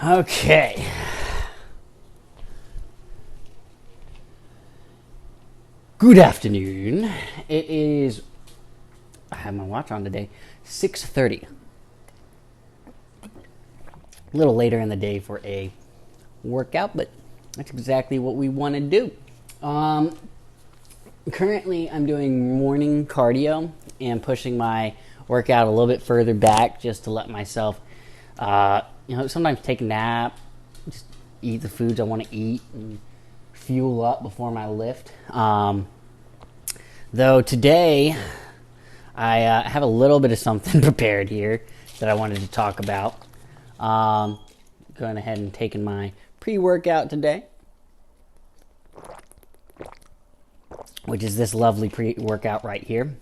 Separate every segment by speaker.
Speaker 1: Okay. Good afternoon. It is, I have my watch on today, 6:30. A little later in the day for a workout, but that's exactly what we want to do. Currently, I'm doing morning cardio and pushing my workout a little bit further back just to let myself, sometimes take a nap, just eat the foods I want to eat, and fuel up before my lift. Though today, I have a little bit of something prepared here that I wanted to talk about. Going ahead and taking my pre-workout today, which is this lovely pre-workout right here.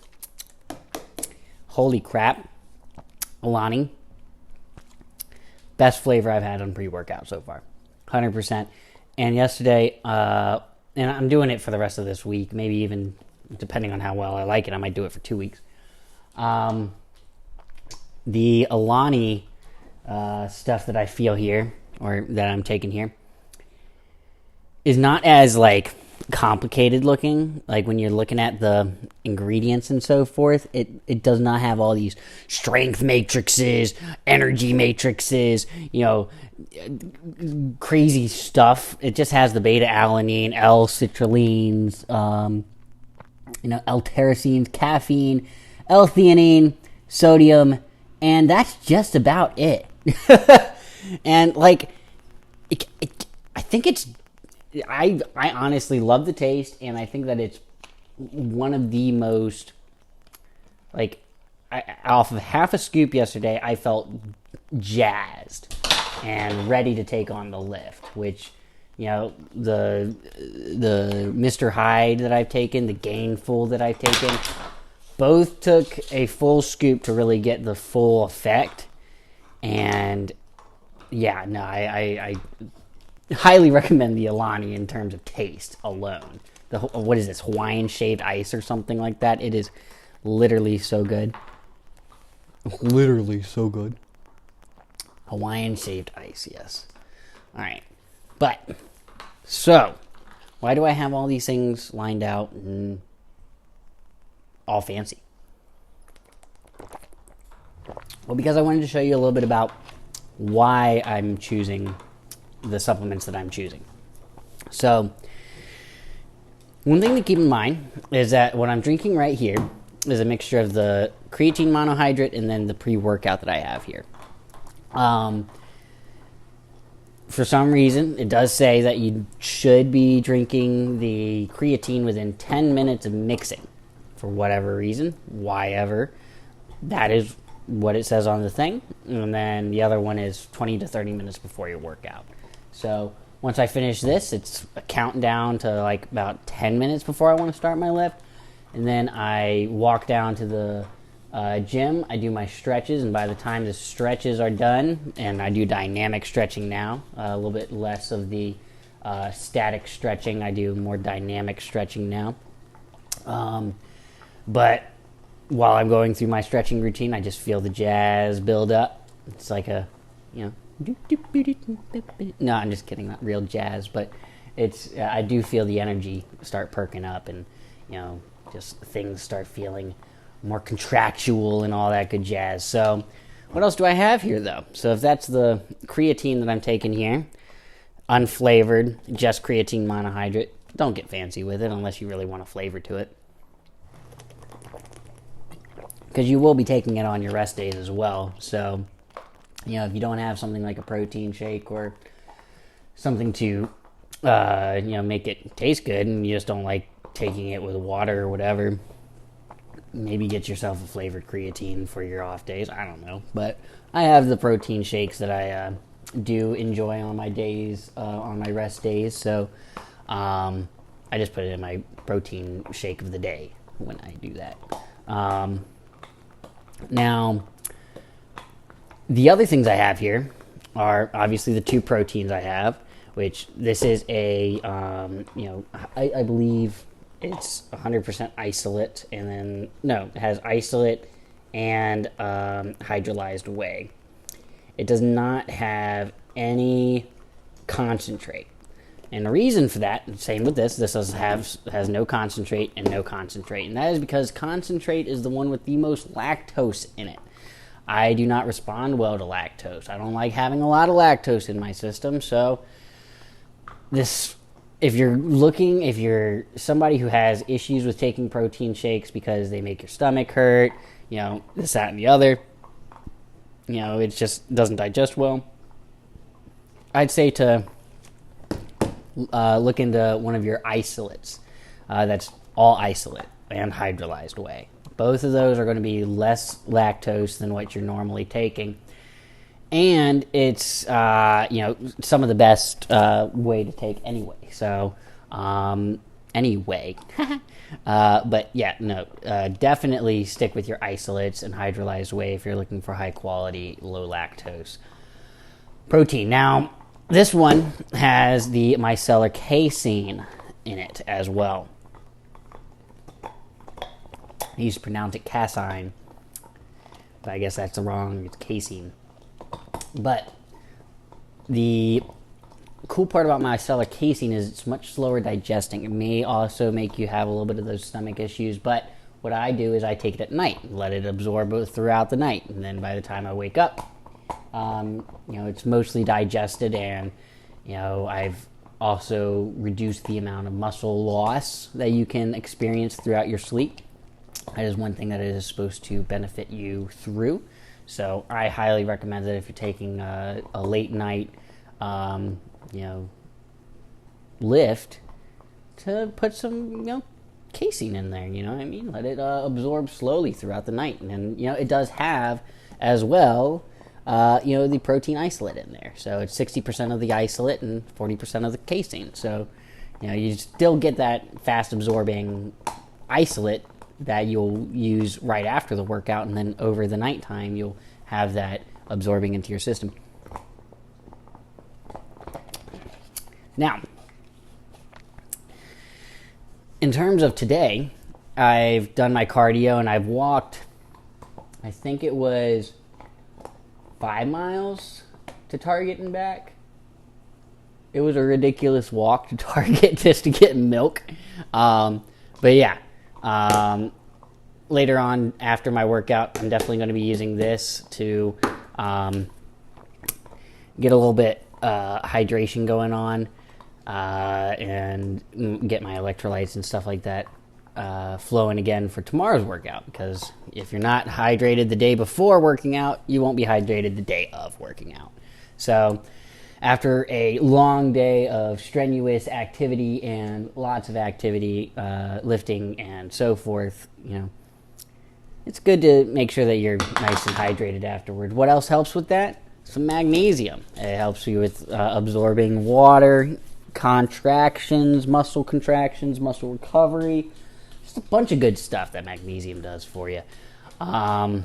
Speaker 1: Holy crap. Alani. Best flavor I've had on pre-workout so far. 100%. And yesterday, and I'm doing it for the rest of this week, maybe even depending on how well I like it, I might do it for 2 weeks. The Alani stuff that I feel here, or that I'm taking here, is not as complicated looking. Like when you're looking at the ingredients and so forth, it does not have all these strength matrices, energy matrices, crazy stuff. It just has the beta alanine, L-citrulline, L-tyrosine, caffeine, L-theanine, sodium, and that's just about it. And I think it's, I honestly love the taste, and I think that it's one of the most, off of half a scoop yesterday, I felt jazzed and ready to take on the lift, which, the Mr. Hyde that I've taken, the Gainful that I've taken, both took a full scoop to really get the full effect. And I highly recommend the Alani in terms of taste alone. What is this, Hawaiian shaved ice or something like that? It is literally so good. Literally so good. Hawaiian shaved ice, yes. All right. But, so, why do I have all these things lined out and all fancy? Well, because I wanted to show you a little bit about why I'm choosing the supplements that I'm choosing. So, one thing to keep in mind is that what I'm drinking right here is a mixture of the creatine monohydrate and then the pre-workout that I have here. For some reason, it does say that you should be drinking the creatine within 10 minutes of mixing. For whatever reason, why ever, that is what it says on the thing. And then the other one is 20 to 30 minutes before your workout. So once I finish this, it's a countdown to about 10 minutes before I want to start my lift. And then I walk down to the gym, I do my stretches, and by the time the stretches are done, and I do dynamic stretching now, a little bit less of the static stretching, I do more dynamic stretching now. But while I'm going through my stretching routine, I just feel the jazz build up. It's like a, no, I'm just kidding, not real jazz, but it's, I do feel the energy start perking up, and, just things start feeling more contractual and all that good jazz. So what else do I have here, though? So if that's the creatine that I'm taking here, unflavored, just creatine monohydrate, don't get fancy with it unless you really want a flavor to it, because you will be taking it on your rest days as well. So, if you don't have something like a protein shake or something to, make it taste good, and you just don't like taking it with water or whatever, maybe get yourself a flavored creatine for your off days. I don't know. But I have the protein shakes that I do enjoy on my days, on my rest days. So I just put it in my protein shake of the day when I do that. Now, the other things I have here are obviously the two proteins I have, which this is a, I believe it's 100% isolate, and then, no, it has isolate and hydrolyzed whey. it does not have any concentrate. And the reason for that, same with this has no concentrate and no concentrate. And that is because concentrate is the one with the most lactose in it. I do not respond well to lactose. I don't like having a lot of lactose in my system. So if you're somebody who has issues with taking protein shakes because they make your stomach hurt, this, that, and the other, it just doesn't digest well, I'd say to look into one of your isolates. That's all isolate and hydrolyzed whey. Both of those are going to be less lactose than what you're normally taking. And it's, some of the best whey to take anyway. So, anyway. But yeah, no, definitely stick with your isolates and hydrolyzed whey if you're looking for high quality, low lactose protein. Now, this one has the micellar casein in it as well. I used to pronounce it casein, but I guess that's wrong. It's casein. But the cool part about micellar casein is it's much slower digesting. It may also make you have a little bit of those stomach issues, but what I do is I take it at night and let it absorb throughout the night. And then by the time I wake up, it's mostly digested, and I've also reduced the amount of muscle loss that you can experience throughout your sleep. That is one thing that it is supposed to benefit you through. So I highly recommend that if you're taking a late night, lift, to put some, casein in there. You know what I mean? Let it absorb slowly throughout the night, and then it does have as well. The protein isolate in there. So it's 60% of the isolate and 40% of the casein. So, you still get that fast absorbing isolate that you'll use right after the workout, and then over the nighttime you'll have that absorbing into your system. Now, in terms of today, I've done my cardio and I've walked, I think it was 5 miles to Target and back. It was a ridiculous walk to Target just to get milk. But yeah, later on after my workout, I'm definitely going to be using this to get a little bit hydration going on and get my electrolytes and stuff like that flowing again for tomorrow's workout, because if you're not hydrated the day before working out, you won't be hydrated the day of working out. So after a long day of strenuous activity and lots of activity, lifting and so forth, it's good to make sure that you're nice and hydrated afterward. What else helps with that? Some magnesium. It helps you with absorbing water, contractions, muscle recovery. Just a bunch of good stuff that magnesium does for you. And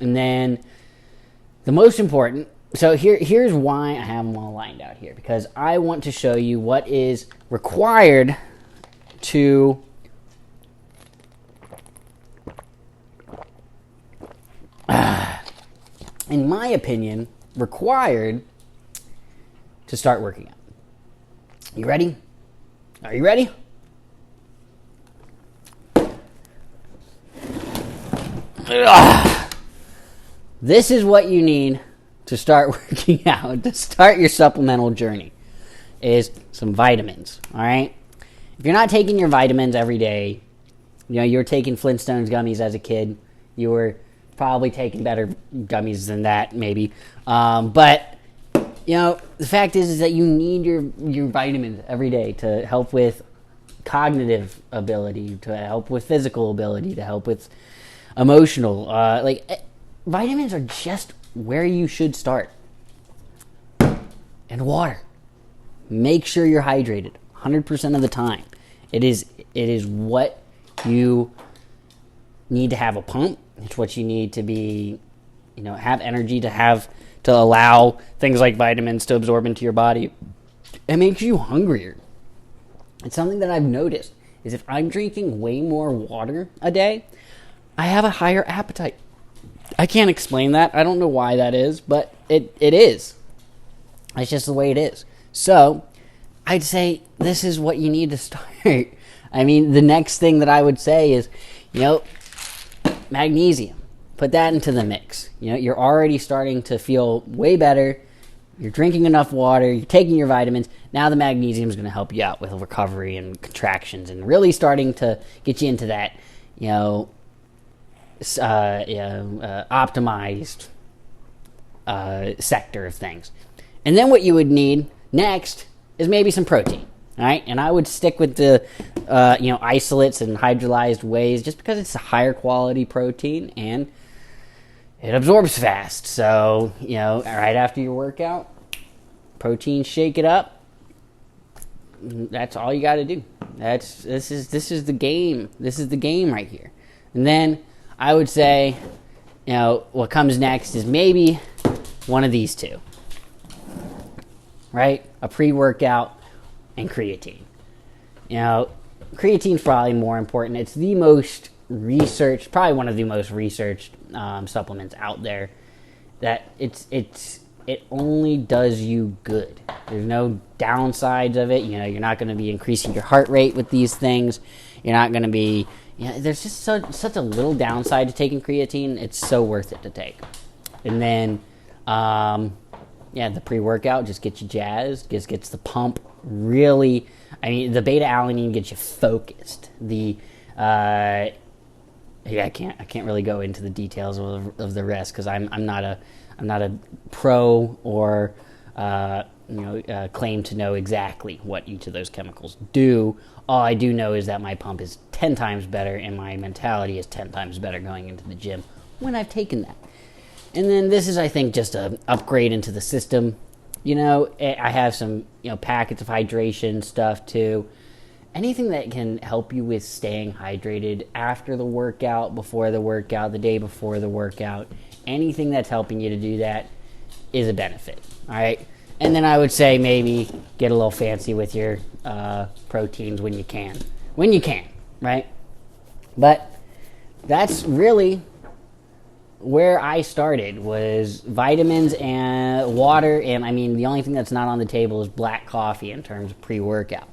Speaker 1: then the most important, so here's why I have them all lined out here, because I want to show you what is required to in my opinion, required to start working out. You ready? Are you ready? This is what you need to start working out, to start your supplemental journey, is some vitamins, all right? If you're not taking your vitamins every day, you were taking Flintstones gummies as a kid, you were probably taking better gummies than that, maybe. But the fact is that you need your vitamins every day to help with cognitive ability, to help with physical ability, to help with emotional. Vitamins are just where you should start. And water. Make sure you're hydrated 100% of the time. It is what you need to have a pump. It's what you need to be, have energy to allow things like vitamins to absorb into your body. It makes you hungrier. It's something that I've noticed is if I'm drinking way more water a day, I have a higher appetite. I can't explain that. I don't know why that is, but it is. It's just the way it is. So, I'd say this is what you need to start. I mean, the next thing that I would say is, magnesium. Put that into the mix. You're already starting to feel way better. You're drinking enough water. You're taking your vitamins. Now the magnesium is going to help you out with recovery and contractions and really starting to get you into that, optimized sector of things. And then what you would need next is maybe some protein. All right, and I would stick with the isolates and hydrolyzed wheys just because it's a higher quality protein and it absorbs fast. So right after your workout, protein, shake it up. That's all you got to do. This is the game. This is the game right here. And then I would say, what comes next is maybe one of these two. Right, a pre-workout and creatine. Creatine's probably more important. It's the most researched, probably one of the most researched supplements out there. That it only does you good. There's no downsides of it. You're not going to be increasing your heart rate with these things. You're not going to be. There's just such a little downside to taking creatine. It's so worth it to take. And then, the pre-workout just gets you jazzed. Just gets the pump. Really, the beta alanine gets you focused. I can't really go into the details of the rest because I'm not a pro or claim to know exactly what each of those chemicals do. All I do know is that my pump is 10 times better and my mentality is 10 times better going into the gym when I've taken that. And then this is, I think, just an upgrade into the system. I have some, packets of hydration stuff too. Anything that can help you with staying hydrated after the workout, before the workout, the day before the workout, anything that's helping you to do that is a benefit. All right. And then I would say maybe get a little fancy with your proteins when you can. Right? But that's really where I started, was vitamins and water, and the only thing that's not on the table is black coffee in terms of pre-workout.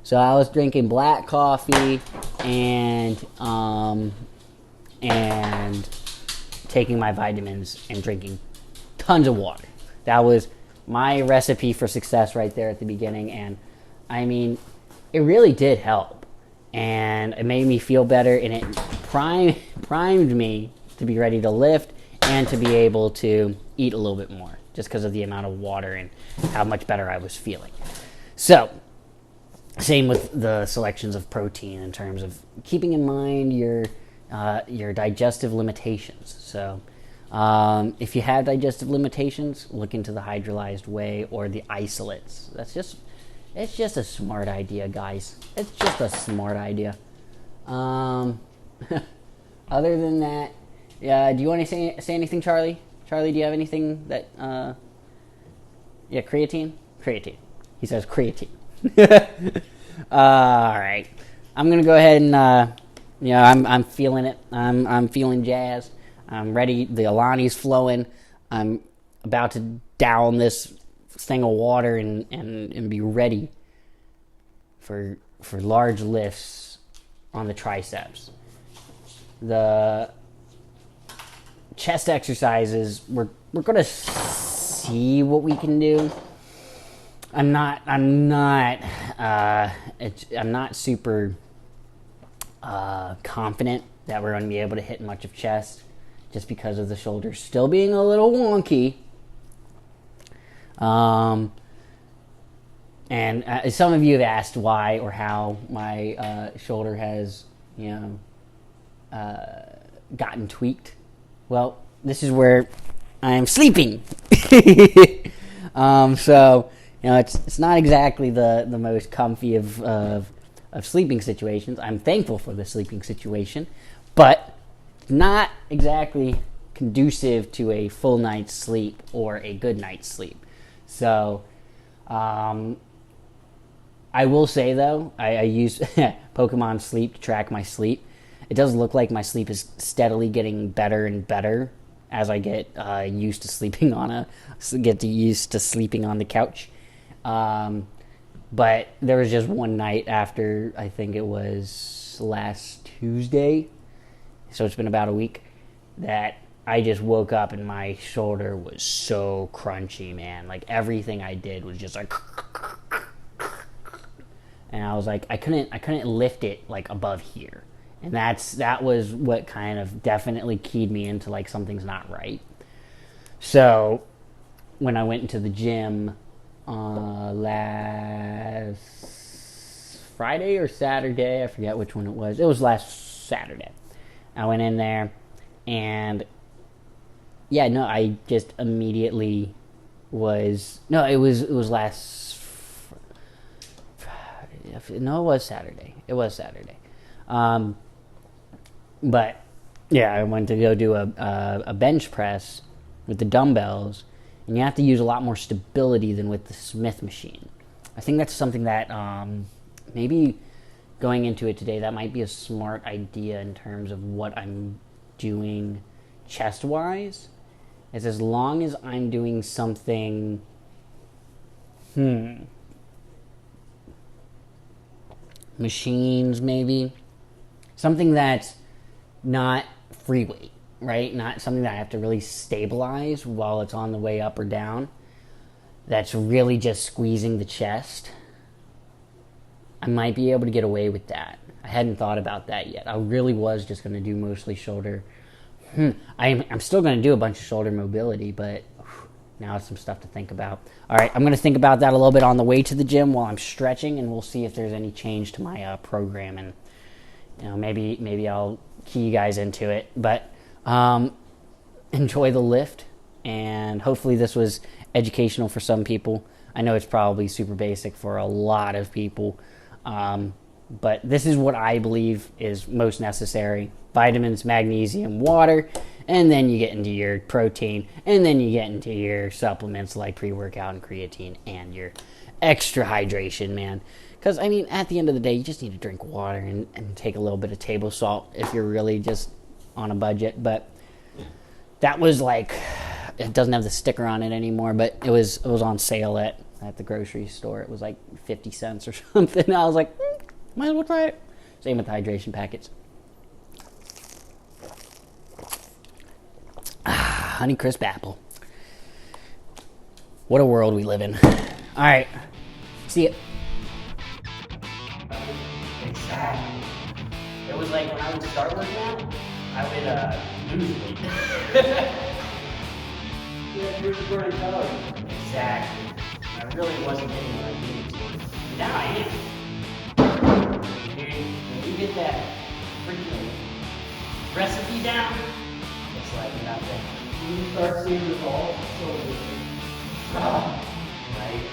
Speaker 1: So I was drinking black coffee and taking my vitamins and drinking tons of water. That was my recipe for success right there at the beginning, and it really did help, and it made me feel better, and it primed me to be ready to lift and to be able to eat a little bit more just because of the amount of water and how much better I was feeling. So, same with the selections of protein in terms of keeping in mind your digestive limitations. So, if you have digestive limitations, look into the hydrolyzed whey or the isolates. It's just a smart idea, guys. It's just a smart idea. Other than that, do you want to say anything, Charlie? Charlie, do you have anything that... creatine? Creatine. He says creatine. All right. I'm going to go ahead and... I'm feeling it. I'm feeling jazzed. I'm ready. The Alani's flowing. I'm about to down this thing of water and be ready for large lifts on the triceps. The chest exercises, we're gonna see what we can do. I'm not super confident that we're going to be able to hit much of chest, just because of the shoulders still being a little wonky. And some of you have asked why or how my shoulder has, gotten tweaked. Well, this is where I'm sleeping. So, it's not exactly the most comfy of sleeping situations. I'm thankful for the sleeping situation, but not exactly conducive to a full night's sleep or a good night's sleep. So, I will say though, I use Pokemon Sleep to track my sleep. It does look like my sleep is steadily getting better and better as I get used to sleeping on the couch. But there was just one night after, I think it was last Tuesday, so it's been about a week, that I just woke up and my shoulder was so crunchy, man. Like everything I did was just like, and I was like, I couldn't lift it like above here, and that was what kind of definitely keyed me into like something's not right. So when I went into the gym last Friday or Saturday, I forget which one it was. It was last Saturday. I went in there, and yeah, no, I just immediately was no. It was last. No, it was Saturday. It was Saturday. But yeah, I went to go do a bench press with the dumbbells, and you have to use a lot more stability than with the Smith machine. I think that's something that maybe going into it today, that might be a smart idea in terms of what I'm doing chest-wise. Is as long as I'm doing something, machines maybe, something that's not free weight, right? Not something that I have to really stabilize while it's on the way up or down. That's really just squeezing the chest. I might be able to get away with that. I hadn't thought about that yet. I really was just going to do mostly shoulder. I'm still going to do a bunch of shoulder mobility, but now it's some stuff to think about. All right, I'm going to think about that a little bit on the way to the gym while I'm stretching, and we'll see if there's any change to my program, and maybe I'll key you guys into it. But enjoy the lift, and hopefully this was educational for some people. I know it's probably super basic for a lot of people, but this is what I believe is most necessary. Vitamins, magnesium, water, and then you get into your protein, and then you get into your supplements like pre-workout and creatine and your extra hydration, man. Because, I mean, at the end of the day, you just need to drink water and take a little bit of table salt if you're really just on a budget. But that was like, it doesn't have the sticker on it anymore, but it was on sale at the grocery store. It was like 50 cents or something. I was like, might as well try it. Same with the hydration packets. Honeycrisp apple. What a world we live in. All right. See ya. Exactly. It was like when I would start working out, I would lose weight. Yeah, you're burning calories. Exactly. I really wasn't getting what I needed to. Now I am. Dude, when you get that freaking recipe down, it's like nothing. When you start seeing results, it's so good. Right?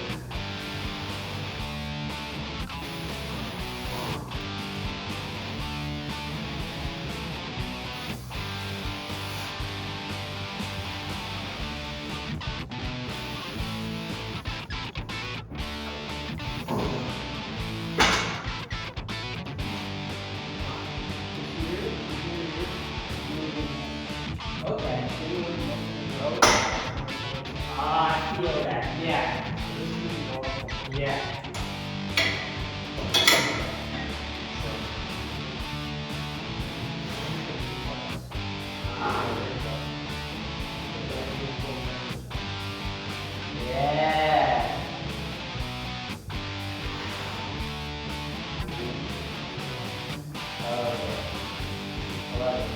Speaker 1: Okay. I feel that. Yeah. Yeah. Yeah. I love it.